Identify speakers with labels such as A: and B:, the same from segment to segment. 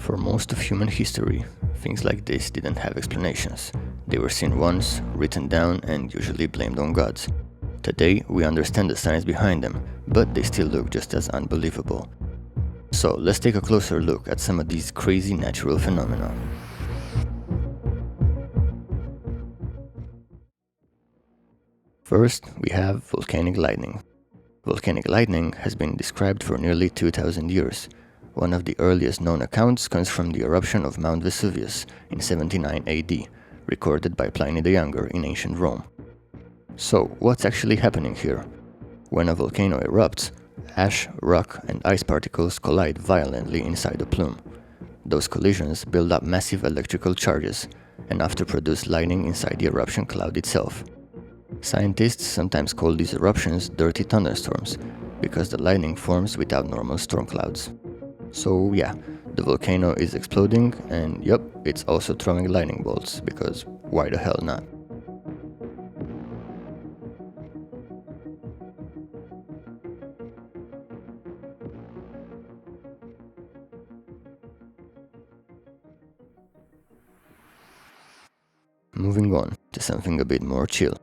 A: For most of human history, things like this didn't have explanations. They were seen once, written down, and usually blamed on gods. Today, we understand the science behind them, but they still look just as unbelievable. So, let's take a closer look at some of these crazy natural phenomena. First, we have volcanic lightning. Volcanic lightning has been described for nearly 2000 years. One of the earliest known accounts comes from the eruption of Mount Vesuvius in 79 AD, recorded by Pliny the Younger in ancient Rome. So, what's actually happening here? When a volcano erupts, ash, rock, and ice particles collide violently inside the plume. Those collisions build up massive electrical charges, enough to produce lightning inside the eruption cloud itself. Scientists sometimes call these eruptions dirty thunderstorms, because the lightning forms without normal storm clouds. So yeah, the volcano is exploding, and yup, it's also throwing lightning bolts, because why the hell not? Moving on to something a bit more chill.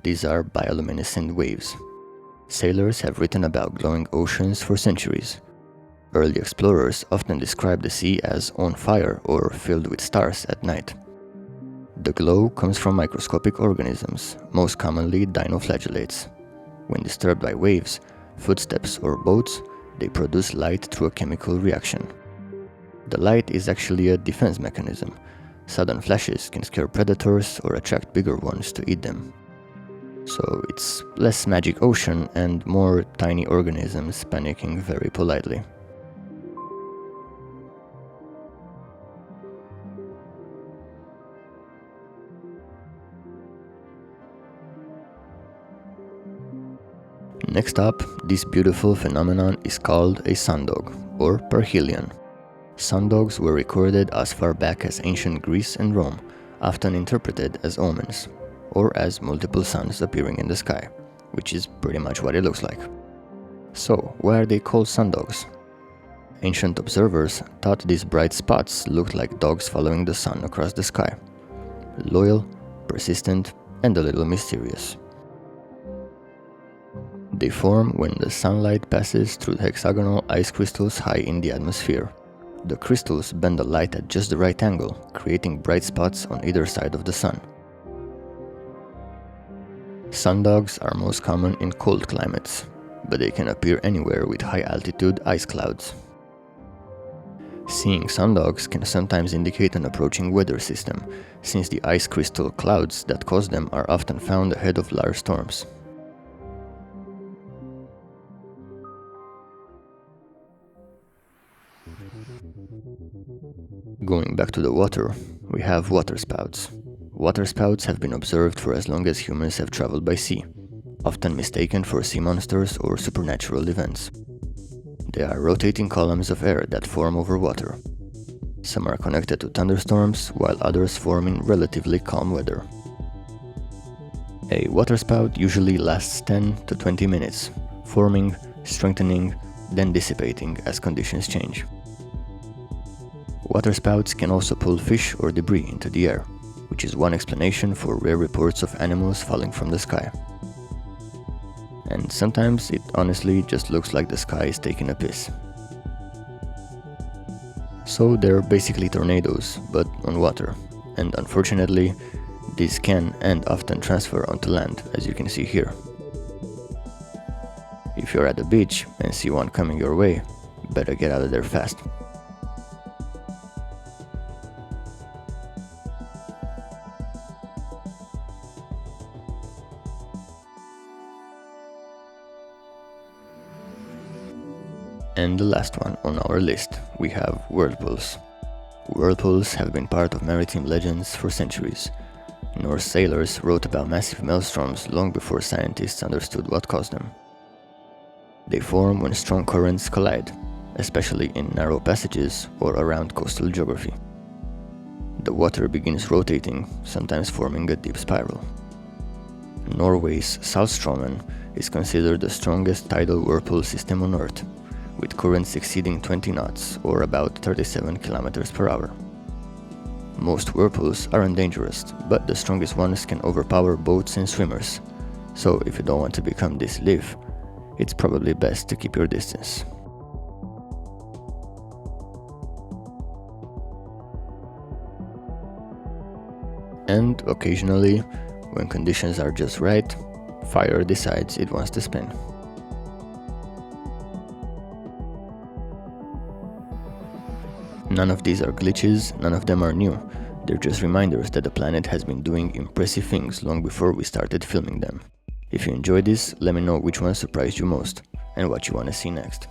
A: These are bioluminescent waves. Sailors have written about glowing oceans for centuries. Early explorers often describe the sea as on fire or filled with stars at night. The glow comes from microscopic organisms, most commonly dinoflagellates. When disturbed by waves, footsteps, or boats, they produce light through a chemical reaction. The light is actually a defense mechanism. Sudden flashes can scare predators or attract bigger ones to eat them. So it's less magic ocean and more tiny organisms panicking very politely. Next up, this beautiful phenomenon is called a sundog, or perihelion. Sundogs were recorded as far back as ancient Greece and Rome, often interpreted as omens, or as multiple suns appearing in the sky, which is pretty much what it looks like. So, why are they called sundogs? Ancient observers thought these bright spots looked like dogs following the sun across the sky. Loyal, persistent, and a little mysterious. They form when the sunlight passes through hexagonal ice crystals high in the atmosphere. The crystals bend the light at just the right angle, creating bright spots on either side of the sun. Sundogs are most common in cold climates, but they can appear anywhere with high-altitude ice clouds. Seeing sundogs can sometimes indicate an approaching weather system, since the ice crystal clouds that cause them are often found ahead of large storms. Going back to the water, we have waterspouts. Waterspouts have been observed for as long as humans have traveled by sea, often mistaken for sea monsters or supernatural events. They are rotating columns of air that form over water. Some are connected to thunderstorms, while others form in relatively calm weather. A waterspout usually lasts 10 to 20 minutes, forming, strengthening, then dissipating as conditions change. Waterspouts can also pull fish or debris into the air, which is one explanation for rare reports of animals falling from the sky. And sometimes it honestly just looks like the sky is taking a piss. So they're basically tornadoes, but on water, and unfortunately, these can and often transfer onto land, as you can see here. If you're at the beach and see one coming your way, better get out of there fast. And the last one on our list, we have whirlpools. Whirlpools have been part of maritime legends for centuries. Norse sailors wrote about massive maelstroms long before scientists understood what caused them. They form when strong currents collide, especially in narrow passages or around coastal geography. The water begins rotating, sometimes forming a deep spiral. Norway's Saltstraumen is considered the strongest tidal whirlpool system on Earth, with currents exceeding 20 knots or about 37 kilometers per hour. Most whirlpools aren't dangerous, but the strongest ones can overpower boats and swimmers, so if you don't want to become this leaf, it's probably best to keep your distance. And occasionally, when conditions are just right, fire decides it wants to spin. None of these are glitches, none of them are new. They're just reminders that the planet has been doing impressive things long before we started filming them. If you enjoyed this, let me know which one surprised you most and what you want to see next.